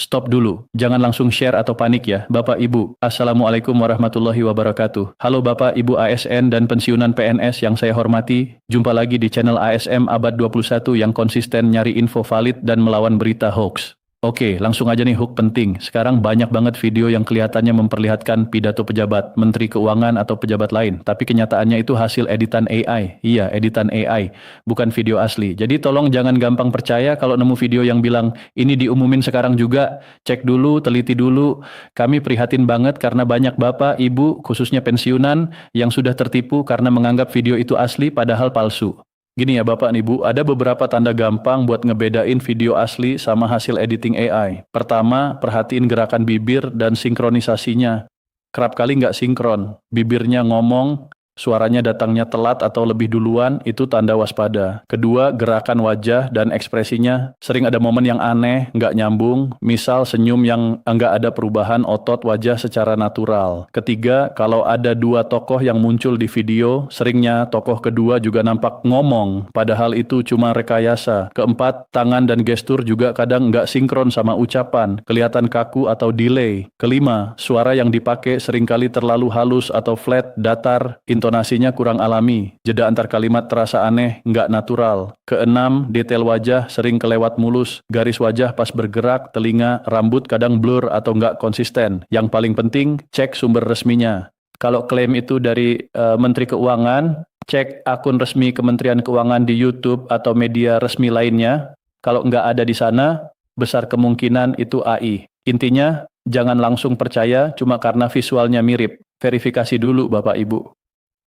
Stop dulu, jangan langsung share atau panik ya, Bapak Ibu. Assalamualaikum warahmatullahi wabarakatuh. Halo Bapak Ibu ASN dan pensiunan PNS yang saya hormati, jumpa lagi di channel ASM Abad 21 yang konsisten nyari info valid dan melawan berita hoax. Oke, langsung aja nih hook penting. Sekarang banyak banget video yang kelihatannya memperlihatkan pidato pejabat, menteri keuangan atau pejabat lain, tapi kenyataannya itu hasil editan AI. Iya, editan AI, bukan video asli. Jadi tolong jangan gampang percaya kalau nemu video yang bilang, ini diumumin sekarang juga, cek dulu, teliti dulu. Kami prihatin banget karena banyak bapak, ibu, khususnya pensiunan, yang sudah tertipu karena menganggap video itu asli padahal palsu. Gini ya Bapak nih Bu, ada beberapa tanda gampang buat ngebedain video asli sama hasil editing AI. Pertama, perhatiin gerakan bibir dan sinkronisasinya. Kerap kali nggak sinkron, bibirnya ngomong, suaranya datangnya telat atau lebih duluan, itu tanda waspada. Kedua, gerakan wajah dan ekspresinya sering ada momen yang aneh, nggak nyambung, misal senyum yang nggak ada perubahan otot wajah secara natural. Ketiga, kalau ada dua tokoh yang muncul di video, seringnya tokoh kedua juga nampak ngomong, padahal itu cuma rekayasa. Keempat, tangan dan gestur juga kadang nggak sinkron sama ucapan, kelihatan kaku atau delay. Kelima, suara yang dipakai seringkali terlalu halus atau flat, datar, intonasinya kurang alami, jeda antar kalimat terasa aneh, nggak natural. Keenam, detail wajah sering kelewat mulus, garis wajah pas bergerak, telinga, rambut kadang blur atau nggak konsisten. Yang paling penting, cek sumber resminya. Kalau klaim itu dari Menteri Keuangan, cek akun resmi Kementerian Keuangan di YouTube atau media resmi lainnya. Kalau nggak ada di sana, besar kemungkinan itu AI. Intinya, jangan langsung percaya cuma karena visualnya mirip. Verifikasi dulu Bapak Ibu.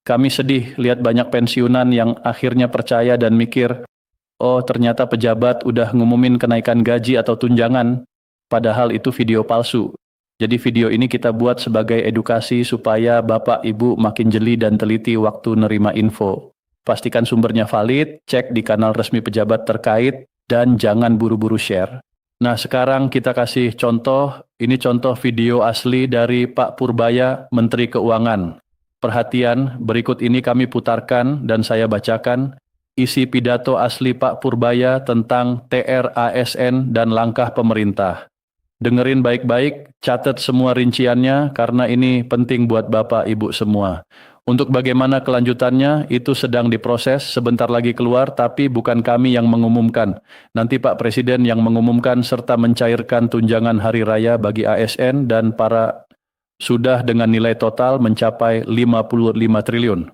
Kami sedih lihat banyak pensiunan yang akhirnya percaya dan mikir, oh ternyata pejabat udah ngumumin kenaikan gaji atau tunjangan, padahal itu video palsu. Jadi video ini kita buat sebagai edukasi supaya Bapak Ibu makin jeli dan teliti waktu nerima info. Pastikan sumbernya valid, cek di kanal resmi pejabat terkait, dan jangan buru-buru share. Nah sekarang kita kasih contoh, ini contoh video asli dari Pak Purbaya, Menteri Keuangan. Perhatian, berikut ini kami putarkan dan saya bacakan isi pidato asli Pak Purbaya tentang TRASN dan langkah pemerintah. Dengerin baik-baik, catat semua rinciannya karena ini penting buat Bapak Ibu semua. Untuk bagaimana kelanjutannya itu sedang diproses, sebentar lagi keluar tapi bukan kami yang mengumumkan. Nanti Pak Presiden yang mengumumkan serta mencairkan tunjangan hari raya bagi ASN dan para sudah dengan nilai total mencapai 55 triliun.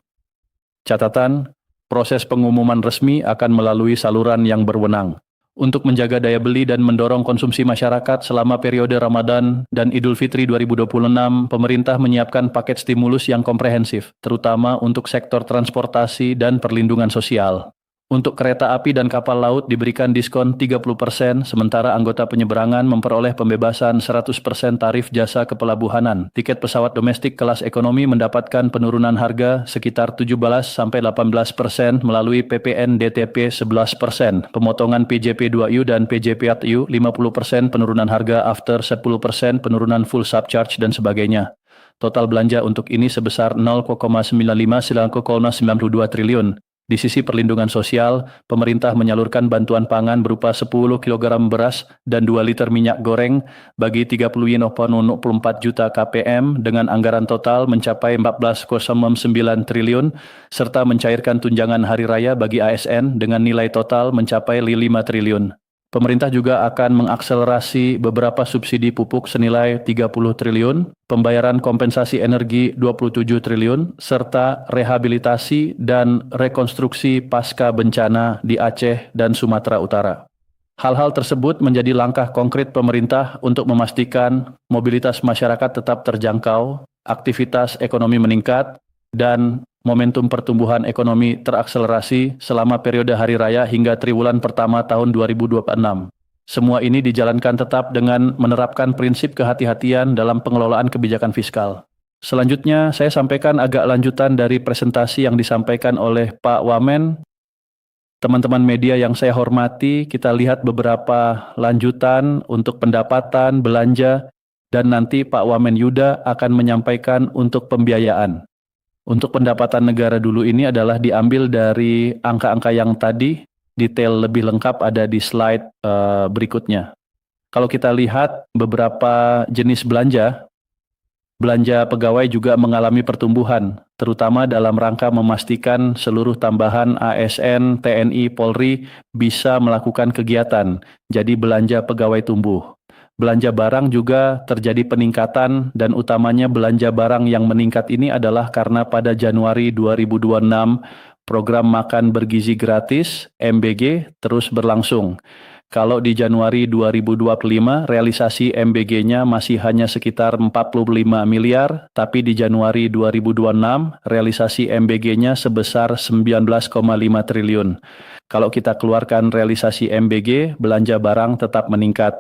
Catatan, proses pengumuman resmi akan melalui saluran yang berwenang. Untuk menjaga daya beli dan mendorong konsumsi masyarakat selama periode Ramadan dan Idul Fitri 2026, pemerintah menyiapkan paket stimulus yang komprehensif, terutama untuk sektor transportasi dan perlindungan sosial. Untuk kereta api dan kapal laut diberikan diskon 30%, sementara anggota penyeberangan memperoleh pembebasan 100% tarif jasa kepelabuhanan. Tiket pesawat domestik kelas ekonomi mendapatkan penurunan harga sekitar 17-18% melalui PPN DTP 11%, pemotongan PJP 2U dan PJP 4U 50%, penurunan harga after 10%, penurunan full subcharge dan sebagainya. Total belanja untuk ini sebesar 0,95-0,92 triliun. Di sisi perlindungan sosial, pemerintah menyalurkan bantuan pangan berupa 10 kg beras dan 2 liter minyak goreng bagi 30,4 juta KPM dengan anggaran total mencapai 14,9 triliun, serta mencairkan tunjangan hari raya bagi ASN dengan nilai total mencapai 5 triliun. Pemerintah juga akan mengakselerasi beberapa subsidi pupuk senilai 30 triliun, pembayaran kompensasi energi 27 triliun, serta rehabilitasi dan rekonstruksi pasca bencana di Aceh dan Sumatera Utara. Hal-hal tersebut menjadi langkah konkret pemerintah untuk memastikan mobilitas masyarakat tetap terjangkau, aktivitas ekonomi meningkat, dan momentum pertumbuhan ekonomi terakselerasi selama periode hari raya hingga triwulan pertama tahun 2026. Semua ini dijalankan tetap dengan menerapkan prinsip kehati-hatian dalam pengelolaan kebijakan fiskal. Selanjutnya, saya sampaikan agak lanjutan dari presentasi yang disampaikan oleh Pak Wamen. Teman-teman media yang saya hormati, kita lihat beberapa lanjutan untuk pendapatan, belanja, dan nanti Pak Wamen Yuda akan menyampaikan untuk pembiayaan. Untuk pendapatan negara dulu ini adalah diambil dari angka-angka yang tadi, detail lebih lengkap ada di slide berikutnya. Kalau kita lihat beberapa jenis belanja, belanja pegawai juga mengalami pertumbuhan, terutama dalam rangka memastikan seluruh tambahan ASN, TNI, Polri bisa melakukan kegiatan. Jadi belanja pegawai tumbuh. Belanja barang juga terjadi peningkatan dan utamanya belanja barang yang meningkat ini adalah karena pada Januari 2026 program makan bergizi gratis MBG terus berlangsung. Kalau di Januari 2025 realisasi MBG-nya masih hanya sekitar 45 miliar, tapi di Januari 2026 realisasi MBG-nya sebesar 19,5 triliun. Kalau kita keluarkan realisasi MBG, belanja barang tetap meningkat.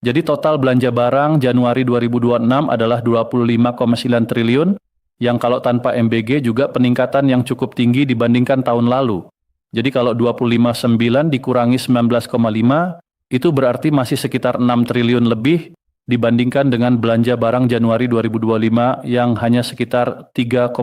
Jadi total belanja barang Januari 2026 adalah 25,9 triliun, yang kalau tanpa MBG juga peningkatan yang cukup tinggi dibandingkan tahun lalu. Jadi kalau 25,9 dikurangi 19,5, itu berarti masih sekitar 6 triliun lebih dibandingkan dengan belanja barang Januari 2025 yang hanya sekitar 3,2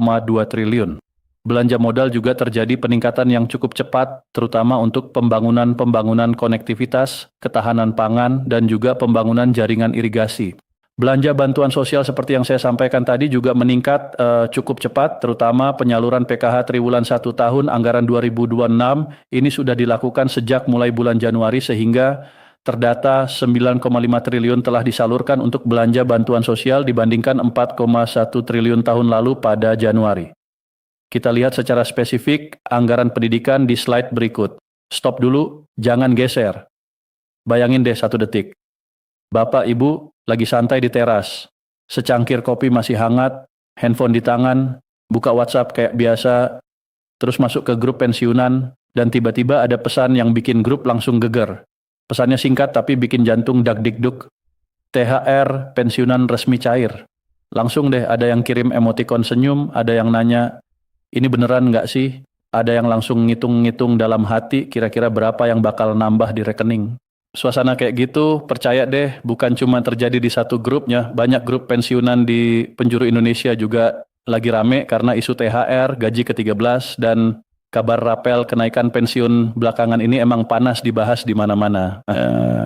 triliun. Belanja modal juga terjadi peningkatan yang cukup cepat, terutama untuk pembangunan konektivitas, ketahanan pangan, dan juga pembangunan jaringan irigasi. Belanja bantuan sosial seperti yang saya sampaikan tadi juga meningkat cukup cepat, terutama penyaluran PKH triwulan 1 tahun anggaran 2026 ini sudah dilakukan sejak mulai bulan Januari sehingga terdata 9,5 triliun telah disalurkan untuk belanja bantuan sosial dibandingkan 4,1 triliun tahun lalu pada Januari. Kita lihat secara spesifik anggaran pendidikan di slide berikut. Stop dulu, jangan geser. Bayangin deh 1 detik. Bapak, Ibu, lagi santai di teras, secangkir kopi masih hangat, handphone di tangan, buka WhatsApp kayak biasa, terus masuk ke grup pensiunan, dan tiba-tiba ada pesan yang bikin grup langsung geger. Pesannya singkat tapi bikin jantung dag-dig-dug. THR pensiunan resmi cair. Langsung deh ada yang kirim emotikon senyum, ada yang nanya, ini beneran nggak sih? Ada yang langsung ngitung-ngitung dalam hati kira-kira berapa yang bakal nambah di rekening. Suasana kayak gitu, percaya deh, bukan cuma terjadi di satu grupnya, banyak grup pensiunan di penjuru Indonesia juga lagi rame karena isu THR, gaji ke-13, dan kabar rapel kenaikan pensiun belakangan ini emang panas dibahas di mana-mana.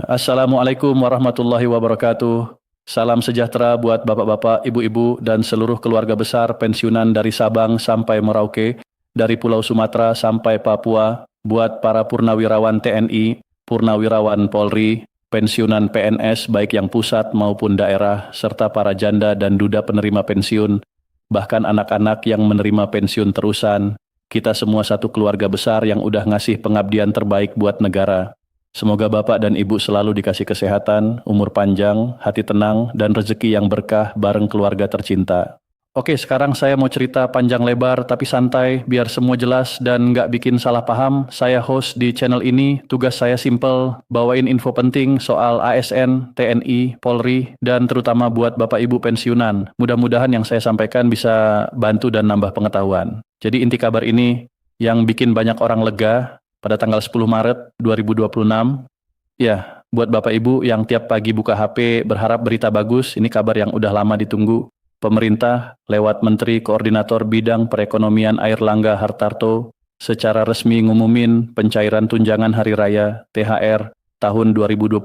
Assalamualaikum warahmatullahi wabarakatuh. Salam sejahtera buat bapak-bapak, ibu-ibu, dan seluruh keluarga besar pensiunan dari Sabang sampai Merauke, dari Pulau Sumatera sampai Papua, buat para purnawirawan TNI, purnawirawan Polri, pensiunan PNS baik yang pusat maupun daerah, serta para janda dan duda penerima pensiun, bahkan anak-anak yang menerima pensiun terusan. Kita semua satu keluarga besar yang udah ngasih pengabdian terbaik buat negara. Semoga Bapak dan Ibu selalu dikasih kesehatan, umur panjang, hati tenang, dan rezeki yang berkah bareng keluarga tercinta. Oke, sekarang saya mau cerita panjang lebar tapi santai biar semua jelas dan nggak bikin salah paham. Saya host di channel ini, tugas saya simple, bawain info penting soal ASN, TNI, Polri, dan terutama buat Bapak Ibu pensiunan. Mudah-mudahan yang saya sampaikan bisa bantu dan nambah pengetahuan. Jadi inti kabar ini yang bikin banyak orang lega pada tanggal 10 Maret 2026. Ya, buat Bapak Ibu yang tiap pagi buka HP berharap berita bagus, ini kabar yang udah lama ditunggu. Pemerintah lewat Menteri Koordinator Bidang Perekonomian Airlangga Hartarto secara resmi ngumumin pencairan tunjangan hari raya THR tahun 2026.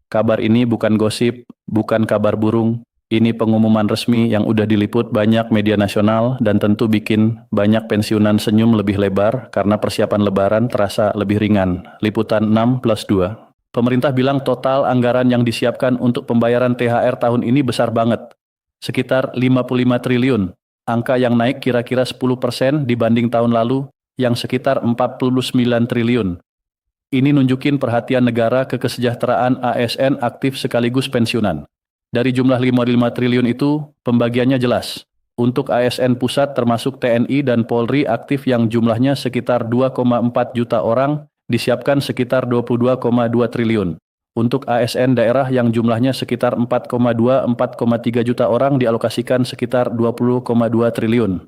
Kabar ini bukan gosip, bukan kabar burung. Ini pengumuman resmi yang udah diliput banyak media nasional dan tentu bikin banyak pensiunan senyum lebih lebar karena persiapan lebaran terasa lebih ringan. Liputan 6+2. Pemerintah bilang total anggaran yang disiapkan untuk pembayaran THR tahun ini besar banget. Sekitar 55 triliun, angka yang naik kira-kira 10% dibanding tahun lalu yang sekitar 49 triliun. Ini nunjukin perhatian negara ke kesejahteraan ASN aktif sekaligus pensiunan. Dari jumlah 55 triliun itu, pembagiannya jelas. Untuk ASN pusat termasuk TNI dan Polri aktif yang jumlahnya sekitar 2,4 juta orang, disiapkan sekitar 22,2 triliun. Untuk ASN daerah yang jumlahnya sekitar 4,3 juta orang dialokasikan sekitar 20,2 triliun.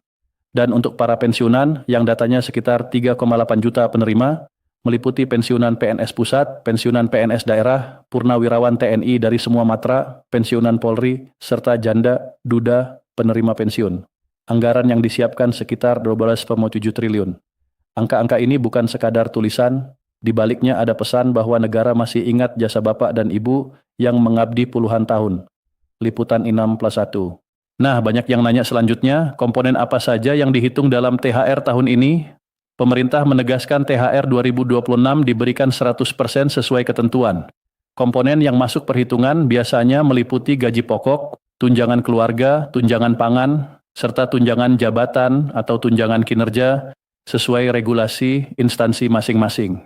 Dan untuk para pensiunan yang datanya sekitar 3,8 juta penerima, meliputi pensiunan PNS pusat, pensiunan PNS daerah, purnawirawan TNI dari semua matra, pensiunan Polri, serta janda, duda, penerima pensiun. Anggaran yang disiapkan sekitar 12,7 triliun. Angka-angka ini bukan sekadar tulisan, Di baliknya ada pesan bahwa negara masih ingat jasa Bapak dan Ibu yang mengabdi puluhan tahun. Liputan 6+1. Nah, banyak yang nanya selanjutnya, komponen apa saja yang dihitung dalam THR tahun ini? Pemerintah menegaskan THR 2026 diberikan 100% sesuai ketentuan. Komponen yang masuk perhitungan biasanya meliputi gaji pokok, tunjangan keluarga, tunjangan pangan, serta tunjangan jabatan atau tunjangan kinerja sesuai regulasi instansi masing-masing.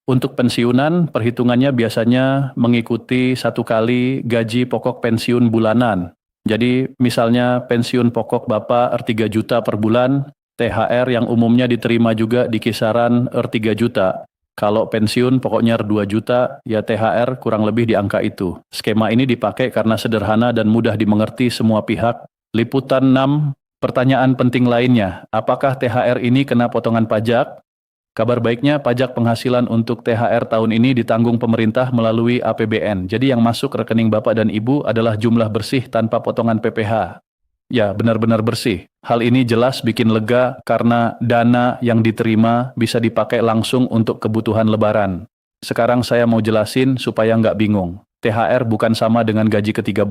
Untuk pensiunan, perhitungannya biasanya mengikuti 1 kali gaji pokok pensiun bulanan. Jadi misalnya pensiun pokok Bapak 3 juta per bulan, THR yang umumnya diterima juga di kisaran 3 juta. Kalau pensiun pokoknya 2 juta, ya THR kurang lebih di angka itu. Skema ini dipakai karena sederhana dan mudah dimengerti semua pihak. Liputan 6, pertanyaan penting lainnya, apakah THR ini kena potongan pajak? Kabar baiknya, pajak penghasilan untuk THR tahun ini ditanggung pemerintah melalui APBN. Jadi yang masuk rekening Bapak dan Ibu adalah jumlah bersih tanpa potongan PPh. Ya, benar-benar bersih. Hal ini jelas bikin lega karena dana yang diterima bisa dipakai langsung untuk kebutuhan lebaran. Sekarang saya mau jelasin supaya nggak bingung. THR bukan sama dengan gaji ke-13.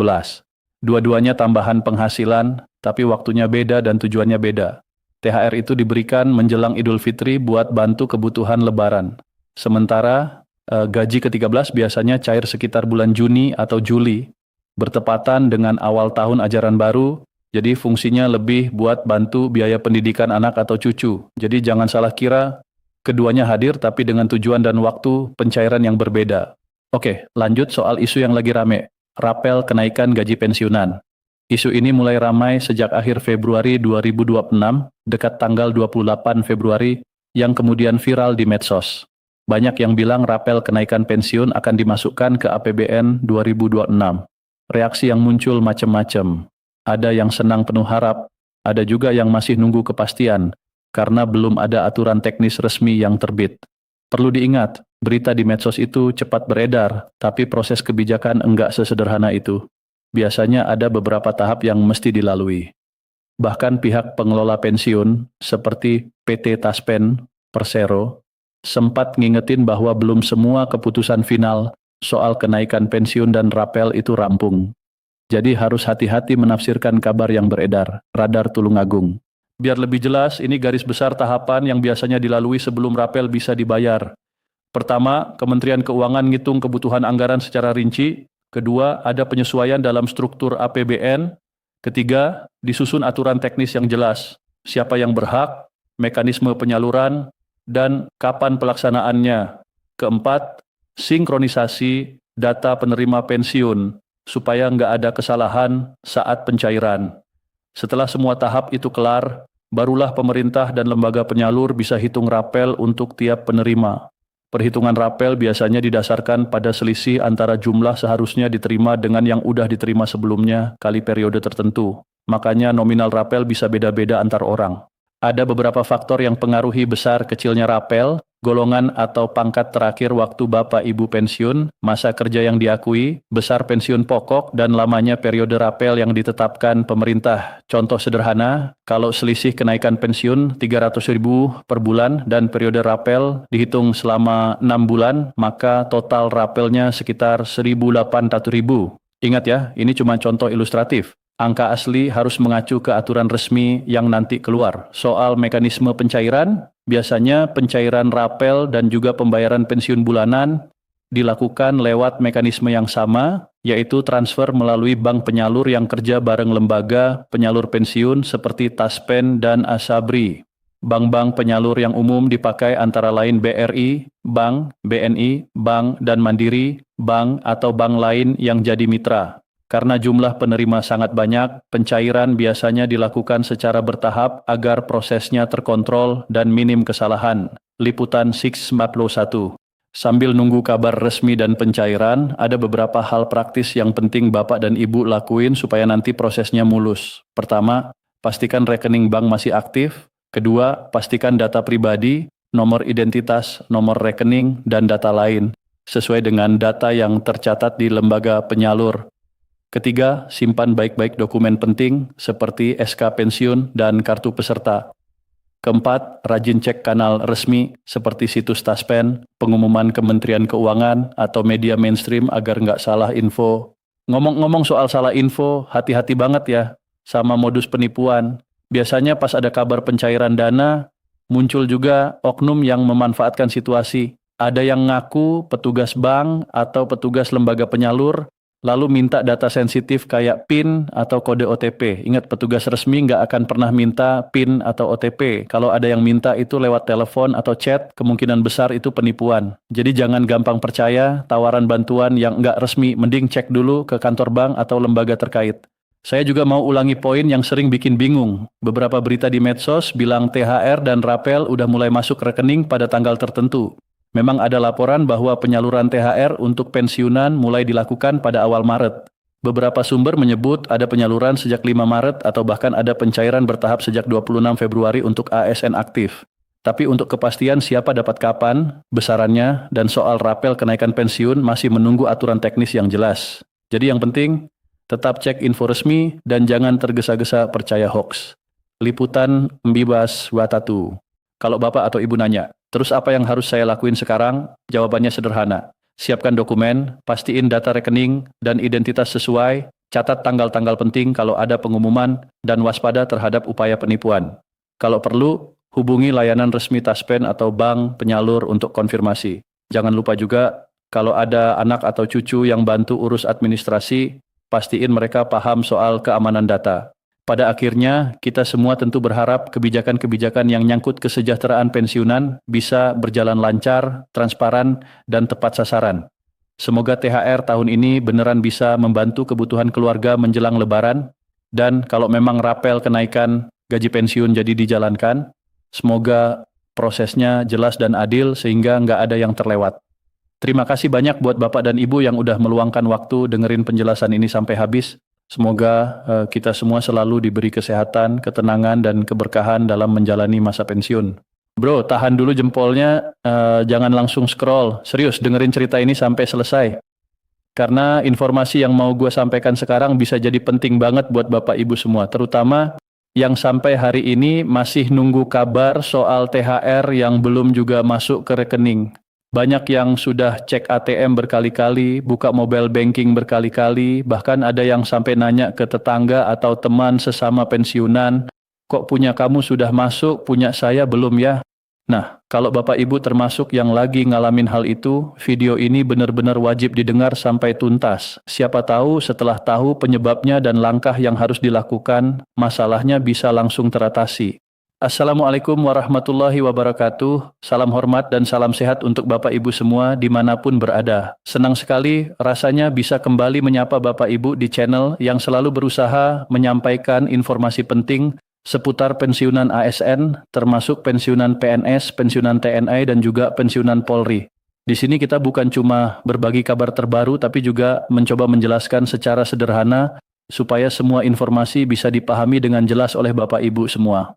Dua-duanya tambahan penghasilan, tapi waktunya beda dan tujuannya beda. THR itu diberikan menjelang Idul Fitri buat bantu kebutuhan lebaran. Sementara gaji ke-13 biasanya cair sekitar bulan Juni atau Juli, bertepatan dengan awal tahun ajaran baru, jadi fungsinya lebih buat bantu biaya pendidikan anak atau cucu. Jadi jangan salah kira, keduanya hadir tapi dengan tujuan dan waktu pencairan yang berbeda. Oke, lanjut soal isu yang lagi rame, rapel kenaikan gaji pensiunan. Isu ini mulai ramai sejak akhir Februari 2026, dekat tanggal 28 Februari, yang kemudian viral di medsos. Banyak yang bilang rapel kenaikan pensiun akan dimasukkan ke APBN 2026. Reaksi yang muncul macam-macam. Ada yang senang penuh harap, ada juga yang masih nunggu kepastian, karena belum ada aturan teknis resmi yang terbit. Perlu diingat, berita di medsos itu cepat beredar, tapi proses kebijakan enggak sesederhana itu. Biasanya ada beberapa tahap yang mesti dilalui. Bahkan pihak pengelola pensiun, seperti PT Taspen, Persero, sempat ngingetin bahwa belum semua keputusan final soal kenaikan pensiun dan rapel itu rampung. Jadi harus hati-hati menafsirkan kabar yang beredar, radar Tulungagung. Biar lebih jelas, ini garis besar tahapan yang biasanya dilalui sebelum rapel bisa dibayar. Pertama, Kementerian Keuangan ngitung kebutuhan anggaran secara rinci. Kedua, ada penyesuaian dalam struktur APBN. Ketiga, disusun aturan teknis yang jelas. Siapa yang berhak, mekanisme penyaluran, dan kapan pelaksanaannya. Keempat, sinkronisasi data penerima pensiun, supaya nggak ada kesalahan saat pencairan. Setelah semua tahap itu kelar, barulah pemerintah dan lembaga penyalur bisa hitung rapel untuk tiap penerima. Perhitungan rapel biasanya didasarkan pada selisih antara jumlah seharusnya diterima dengan yang udah diterima sebelumnya kali periode tertentu. Makanya nominal rapel bisa beda-beda antar orang. Ada beberapa faktor yang pengaruhi besar kecilnya rapel, golongan atau pangkat terakhir waktu Bapak Ibu pensiun, masa kerja yang diakui, besar pensiun pokok, dan lamanya periode rapel yang ditetapkan pemerintah. Contoh sederhana, kalau selisih kenaikan pensiun 300.000 per bulan dan periode rapel dihitung selama 6 bulan, maka total rapelnya sekitar 1.084.000. Ingat ya, ini cuma contoh ilustratif. Angka asli harus mengacu ke aturan resmi yang nanti keluar. Soal mekanisme pencairan, biasanya pencairan rapel dan juga pembayaran pensiun bulanan dilakukan lewat mekanisme yang sama, yaitu transfer melalui bank penyalur yang kerja bareng lembaga penyalur pensiun seperti Taspen dan Asabri. Bank-bank penyalur yang umum dipakai antara lain BRI, Bank, BNI, Bank, dan Mandiri, Bank atau bank lain yang jadi mitra. Karena jumlah penerima sangat banyak, pencairan biasanya dilakukan secara bertahap agar prosesnya terkontrol dan minim kesalahan. Liputan 641. Sambil nunggu kabar resmi dan pencairan, ada beberapa hal praktis yang penting Bapak dan Ibu lakuin supaya nanti prosesnya mulus. Pertama, pastikan rekening bank masih aktif. Kedua, pastikan data pribadi, nomor identitas, nomor rekening, dan data lain, sesuai dengan data yang tercatat di lembaga penyalur. Ketiga, simpan baik-baik dokumen penting seperti SK pensiun dan kartu peserta. Keempat, rajin cek kanal resmi seperti situs Taspen, pengumuman Kementerian Keuangan, atau media mainstream agar nggak salah info. Ngomong-ngomong soal salah info, hati-hati banget ya sama modus penipuan. Biasanya pas ada kabar pencairan dana, muncul juga oknum yang memanfaatkan situasi. Ada yang ngaku petugas bank atau petugas lembaga penyalur, lalu minta data sensitif kayak PIN atau kode OTP. Ingat, petugas resmi nggak akan pernah minta PIN atau OTP. Kalau ada yang minta itu lewat telepon atau chat, kemungkinan besar itu penipuan. Jadi jangan gampang percaya tawaran bantuan yang nggak resmi. Mending cek dulu ke kantor bank atau lembaga terkait. Saya juga mau ulangi poin yang sering bikin bingung. Beberapa berita di medsos bilang THR dan rapel udah mulai masuk rekening pada tanggal tertentu. Memang ada laporan bahwa penyaluran THR untuk pensiunan mulai dilakukan pada awal Maret. Beberapa sumber menyebut ada penyaluran sejak 5 Maret atau bahkan ada pencairan bertahap sejak 26 Februari untuk ASN aktif. Tapi untuk kepastian siapa dapat kapan, besarannya, dan soal rapel kenaikan pensiun masih menunggu aturan teknis yang jelas. Jadi yang penting, tetap cek info resmi dan jangan tergesa-gesa percaya hoax. Liputan Mbibas Watatu. Kalau Bapak atau Ibu nanya, terus apa yang harus saya lakuin sekarang? Jawabannya sederhana. Siapkan dokumen, pastiin data rekening dan identitas sesuai, catat tanggal-tanggal penting kalau ada pengumuman, dan waspada terhadap upaya penipuan. Kalau perlu, hubungi layanan resmi Taspen atau bank penyalur untuk konfirmasi. Jangan lupa juga, kalau ada anak atau cucu yang bantu urus administrasi, pastiin mereka paham soal keamanan data. Pada akhirnya, kita semua tentu berharap kebijakan-kebijakan yang nyangkut kesejahteraan pensiunan bisa berjalan lancar, transparan, dan tepat sasaran. Semoga THR tahun ini beneran bisa membantu kebutuhan keluarga menjelang Lebaran, dan kalau memang rapel kenaikan gaji pensiun jadi dijalankan, semoga prosesnya jelas dan adil sehingga nggak ada yang terlewat. Terima kasih banyak buat Bapak dan Ibu yang udah meluangkan waktu dengerin penjelasan ini sampai habis. Semoga kita semua selalu diberi kesehatan, ketenangan, dan keberkahan dalam menjalani masa pensiun. Bro, tahan dulu jempolnya, jangan langsung scroll. Serius, dengerin cerita ini sampai selesai. Karena informasi yang mau gue sampaikan sekarang bisa jadi penting banget buat Bapak Ibu semua. Terutama yang sampai hari ini masih nunggu kabar soal THR yang belum juga masuk ke rekening. Banyak yang sudah cek ATM berkali-kali, buka mobile banking berkali-kali, bahkan ada yang sampai nanya ke tetangga atau teman sesama pensiunan, kok punya kamu sudah masuk, punya saya belum ya? Nah, kalau Bapak Ibu termasuk yang lagi ngalamin hal itu, video ini benar-benar wajib didengar sampai tuntas. Siapa tahu setelah tahu penyebabnya dan langkah yang harus dilakukan, masalahnya bisa langsung teratasi. Assalamualaikum warahmatullahi wabarakatuh. Salam hormat dan salam sehat untuk Bapak Ibu semua dimanapun berada. Senang sekali rasanya bisa kembali menyapa Bapak Ibu di channel yang selalu berusaha menyampaikan informasi penting seputar pensiunan ASN, termasuk pensiunan PNS, pensiunan TNI, dan juga pensiunan Polri. Di sini kita bukan cuma berbagi kabar terbaru, tapi juga mencoba menjelaskan secara sederhana supaya semua informasi bisa dipahami dengan jelas oleh Bapak Ibu semua.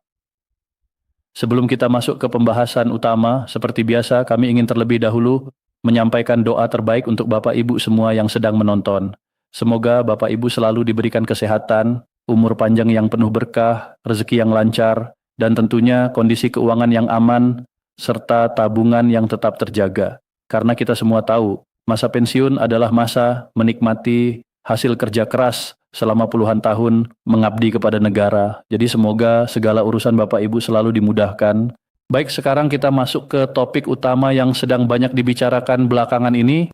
Sebelum kita masuk ke pembahasan utama, seperti biasa kami ingin terlebih dahulu menyampaikan doa terbaik untuk Bapak Ibu semua yang sedang menonton. Semoga Bapak Ibu selalu diberikan kesehatan, umur panjang yang penuh berkah, rezeki yang lancar, dan tentunya kondisi keuangan yang aman, serta tabungan yang tetap terjaga. Karena kita semua tahu, masa pensiun adalah masa menikmati hasil kerja keras selama puluhan tahun mengabdi kepada negara. Jadi semoga segala urusan Bapak Ibu selalu dimudahkan. Baik, sekarang kita masuk ke topik utama yang sedang banyak dibicarakan belakangan ini.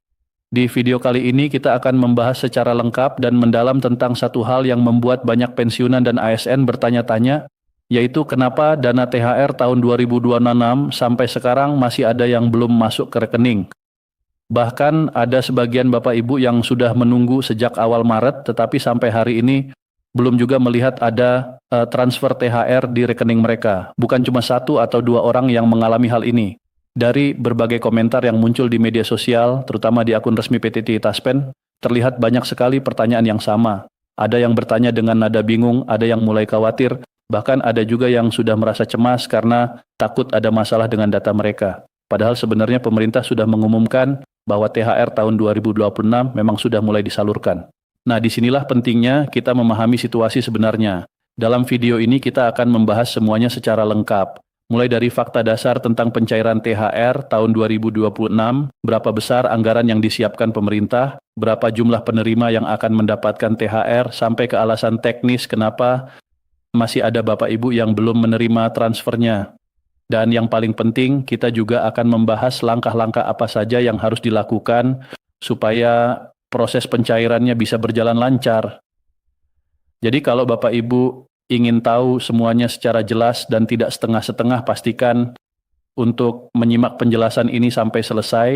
Di video kali ini kita akan membahas secara lengkap dan mendalam tentang satu hal yang membuat banyak pensiunan dan ASN bertanya-tanya, yaitu kenapa dana THR tahun 2026 sampai sekarang masih ada yang belum masuk ke rekening. Bahkan ada sebagian Bapak Ibu yang sudah menunggu sejak awal Maret, tetapi sampai hari ini belum juga melihat ada transfer THR di rekening mereka. Bukan cuma satu atau dua orang yang mengalami hal ini. Dari berbagai komentar yang muncul di media sosial, terutama di akun resmi PTT Taspen, terlihat banyak sekali pertanyaan yang sama. Ada yang bertanya dengan nada bingung, ada yang mulai khawatir, bahkan ada juga yang sudah merasa cemas karena takut ada masalah dengan data mereka. Padahal sebenarnya pemerintah sudah mengumumkan bahwa THR tahun 2026 memang sudah mulai disalurkan. Nah, disinilah pentingnya kita memahami situasi sebenarnya. Dalam video ini kita akan membahas semuanya secara lengkap. mulai dari fakta dasar tentang pencairan THR tahun 2026, berapa besar anggaran yang disiapkan pemerintah, berapa jumlah penerima yang akan mendapatkan THR, sampai ke alasan teknis kenapa masih ada Bapak Ibu yang belum menerima transfernya. Dan yang paling penting, kita juga akan membahas langkah-langkah apa saja yang harus dilakukan supaya proses pencairannya bisa berjalan lancar. Jadi kalau Bapak Ibu ingin tahu semuanya secara jelas dan tidak setengah-setengah, pastikan untuk menyimak penjelasan ini sampai selesai.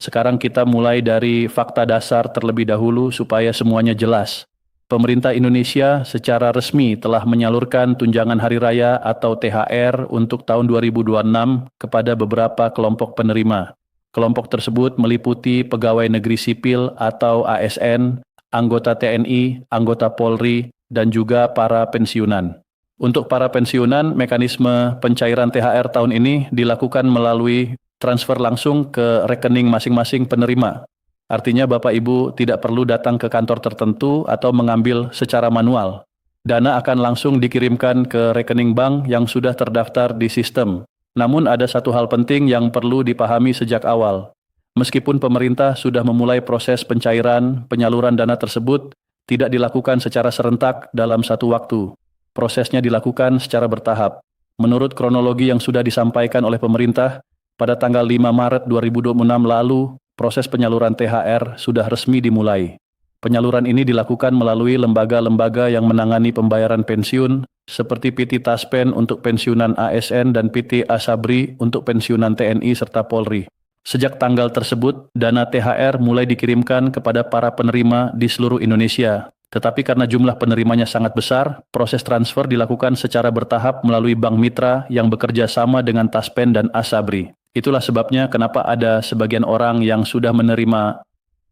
Sekarang kita mulai dari fakta dasar terlebih dahulu supaya semuanya jelas. Pemerintah Indonesia secara resmi telah menyalurkan tunjangan hari raya atau THR untuk tahun 2026 kepada beberapa kelompok penerima. Kelompok tersebut meliputi pegawai negeri sipil atau ASN, anggota TNI, anggota Polri, dan juga para pensiunan. Untuk para pensiunan, mekanisme pencairan THR tahun ini dilakukan melalui transfer langsung ke rekening masing-masing penerima. Artinya Bapak Ibu tidak perlu datang ke kantor tertentu atau mengambil secara manual. Dana akan langsung dikirimkan ke rekening bank yang sudah terdaftar di sistem. Namun ada satu hal penting yang perlu dipahami sejak awal. Meskipun pemerintah sudah memulai proses pencairan penyaluran dana tersebut, tidak dilakukan secara serentak dalam satu waktu. Prosesnya dilakukan secara bertahap. Menurut kronologi yang sudah disampaikan oleh pemerintah, pada tanggal 5 Maret 2026 lalu, proses penyaluran THR sudah resmi dimulai. Penyaluran ini dilakukan melalui lembaga-lembaga yang menangani pembayaran pensiun, seperti PT Taspen untuk pensiunan ASN dan PT Asabri untuk pensiunan TNI serta Polri. Sejak tanggal tersebut, dana THR mulai dikirimkan kepada para penerima di seluruh Indonesia. Tetapi karena jumlah penerimanya sangat besar, proses transfer dilakukan secara bertahap melalui bank mitra yang bekerja sama dengan Taspen dan Asabri. Itulah sebabnya kenapa ada sebagian orang yang sudah menerima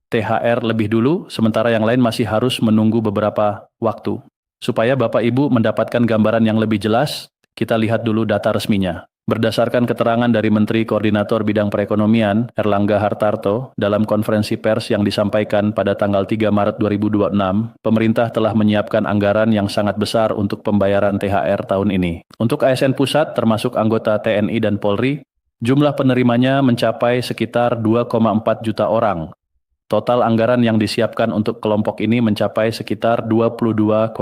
THR lebih dulu, sementara yang lain masih harus menunggu beberapa waktu. Supaya Bapak Ibu mendapatkan gambaran yang lebih jelas, kita lihat dulu data resminya. Berdasarkan keterangan dari Menteri Koordinator Bidang Perekonomian, Erlangga Hartarto, dalam konferensi pers yang disampaikan pada tanggal 3 Maret 2026, pemerintah telah menyiapkan anggaran yang sangat besar untuk pembayaran THR tahun ini. Untuk ASN Pusat, termasuk anggota TNI dan Polri, jumlah penerimanya mencapai sekitar 2,4 juta orang. Total anggaran yang disiapkan untuk kelompok ini mencapai sekitar 22,2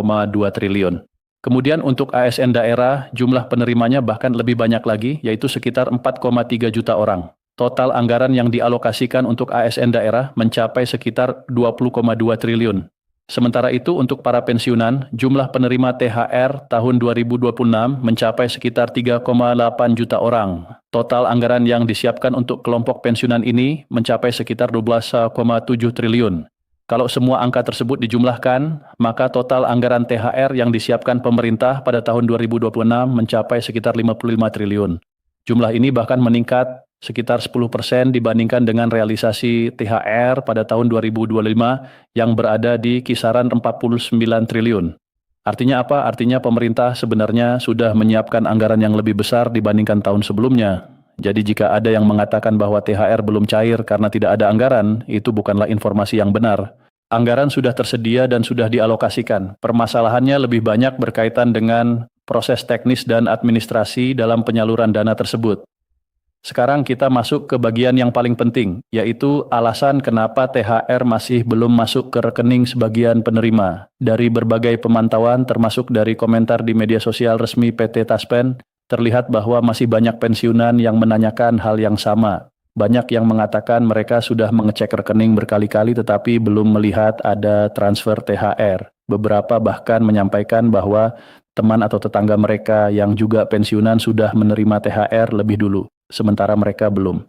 triliun. Kemudian untuk ASN daerah, jumlah penerimanya bahkan lebih banyak lagi, yaitu sekitar 4,3 juta orang. Total anggaran yang dialokasikan untuk ASN daerah mencapai sekitar 20,2 triliun. Sementara itu untuk para pensiunan, jumlah penerima THR tahun 2026 mencapai sekitar 3,8 juta orang. Total anggaran yang disiapkan untuk kelompok pensiunan ini mencapai sekitar 12,7 triliun. Kalau semua angka tersebut dijumlahkan, maka total anggaran THR yang disiapkan pemerintah pada tahun 2026 mencapai sekitar 55 triliun. Jumlah ini bahkan meningkat sekitar 10% dibandingkan dengan realisasi THR pada tahun 2025 yang berada di kisaran 49 triliun. Artinya apa? Artinya pemerintah sebenarnya sudah menyiapkan anggaran yang lebih besar dibandingkan tahun sebelumnya. Jadi jika ada yang mengatakan bahwa THR belum cair karena tidak ada anggaran, itu bukanlah informasi yang benar. Anggaran sudah tersedia dan sudah dialokasikan. Permasalahannya lebih banyak berkaitan dengan proses teknis dan administrasi dalam penyaluran dana tersebut. Sekarang kita masuk ke bagian yang paling penting, yaitu alasan kenapa THR masih belum masuk ke rekening sebagian penerima. Dari berbagai pemantauan, termasuk dari komentar di media sosial resmi PT Taspen, terlihat bahwa masih banyak pensiunan yang menanyakan hal yang sama. Banyak yang mengatakan mereka sudah mengecek rekening berkali-kali tetapi belum melihat ada transfer THR. Beberapa bahkan menyampaikan bahwa teman atau tetangga mereka yang juga pensiunan sudah menerima THR lebih dulu, sementara mereka belum.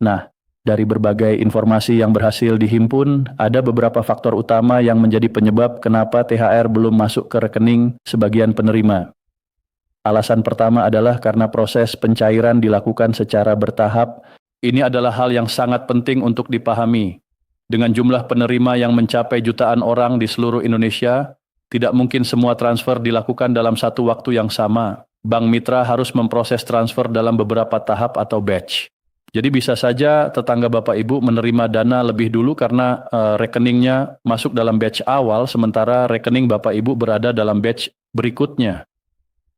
Nah, dari berbagai informasi yang berhasil dihimpun, ada beberapa faktor utama yang menjadi penyebab kenapa THR belum masuk ke rekening sebagian penerima. Alasan pertama adalah karena proses pencairan dilakukan secara bertahap. Ini adalah hal yang sangat penting untuk dipahami. Dengan jumlah penerima yang mencapai jutaan orang di seluruh Indonesia, tidak mungkin semua transfer dilakukan dalam satu waktu yang sama. Bank mitra harus memproses transfer dalam beberapa tahap atau batch. Jadi bisa saja tetangga Bapak Ibu menerima dana lebih dulu karena rekeningnya masuk dalam batch awal, sementara rekening Bapak Ibu berada dalam batch berikutnya.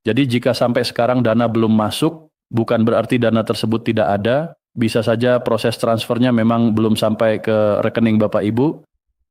Jadi jika sampai sekarang dana belum masuk, bukan berarti dana tersebut tidak ada, bisa saja proses transfernya memang belum sampai ke rekening Bapak Ibu.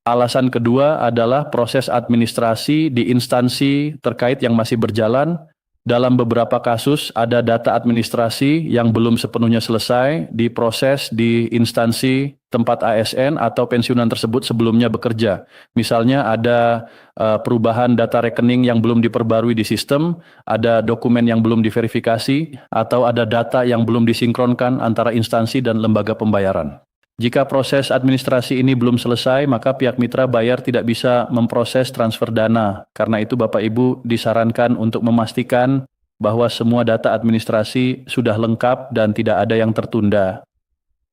Alasan kedua adalah proses administrasi di instansi terkait yang masih berjalan. Dalam beberapa kasus ada data administrasi yang belum sepenuhnya selesai diproses di instansi tempat ASN atau pensiunan tersebut sebelumnya bekerja. Misalnya ada perubahan data rekening yang belum diperbarui di sistem, ada dokumen yang belum diverifikasi, atau ada data yang belum disinkronkan antara instansi dan lembaga pembayaran. Jika proses administrasi ini belum selesai, maka pihak mitra bayar tidak bisa memproses transfer dana. Karena itu Bapak Ibu disarankan untuk memastikan bahwa semua data administrasi sudah lengkap dan tidak ada yang tertunda.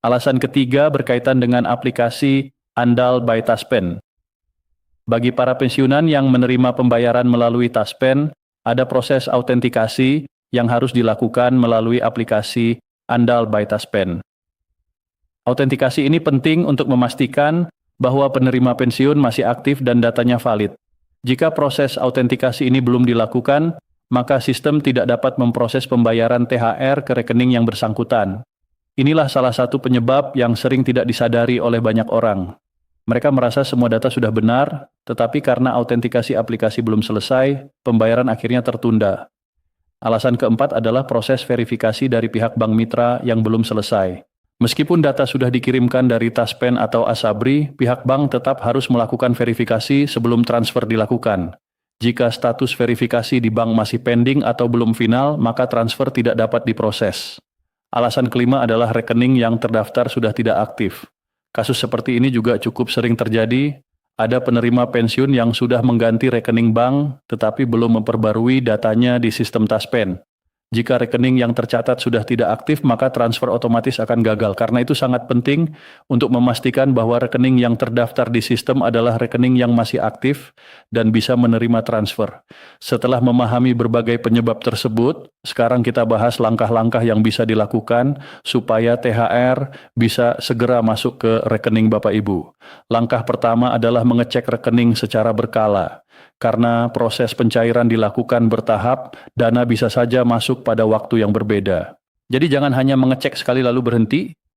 Alasan ketiga berkaitan dengan aplikasi Andal by Taspen. Bagi para pensiunan yang menerima pembayaran melalui Taspen, ada proses autentikasi yang harus dilakukan melalui aplikasi Andal by Taspen. Autentikasi ini penting untuk memastikan bahwa penerima pensiun masih aktif dan datanya valid. Jika proses autentikasi ini belum dilakukan, maka sistem tidak dapat memproses pembayaran THR ke rekening yang bersangkutan. Inilah salah satu penyebab yang sering tidak disadari oleh banyak orang. Mereka merasa semua data sudah benar, tetapi karena autentikasi aplikasi belum selesai, pembayaran akhirnya tertunda. Alasan keempat adalah proses verifikasi dari pihak bank mitra yang belum selesai. Meskipun data sudah dikirimkan dari Taspen atau Asabri, pihak bank tetap harus melakukan verifikasi sebelum transfer dilakukan. Jika status verifikasi di bank masih pending atau belum final, maka transfer tidak dapat diproses. Alasan kelima adalah rekening yang terdaftar sudah tidak aktif. Kasus seperti ini juga cukup sering terjadi. Ada penerima pensiun yang sudah mengganti rekening bank, tetapi belum memperbarui datanya di sistem Taspen. Jika rekening yang tercatat sudah tidak aktif, maka transfer otomatis akan gagal. Karena itu sangat penting untuk memastikan bahwa rekening yang terdaftar di sistem adalah rekening yang masih aktif dan bisa menerima transfer. Setelah memahami berbagai penyebab tersebut, sekarang kita bahas langkah-langkah yang bisa dilakukan supaya THR bisa segera masuk ke rekening Bapak Ibu. Langkah pertama adalah mengecek rekening secara berkala. Karena proses pencairan dilakukan bertahap, dana bisa saja masuk pada waktu yang berbeda. Jadi jangan hanya mengecek sekali lalu berhenti,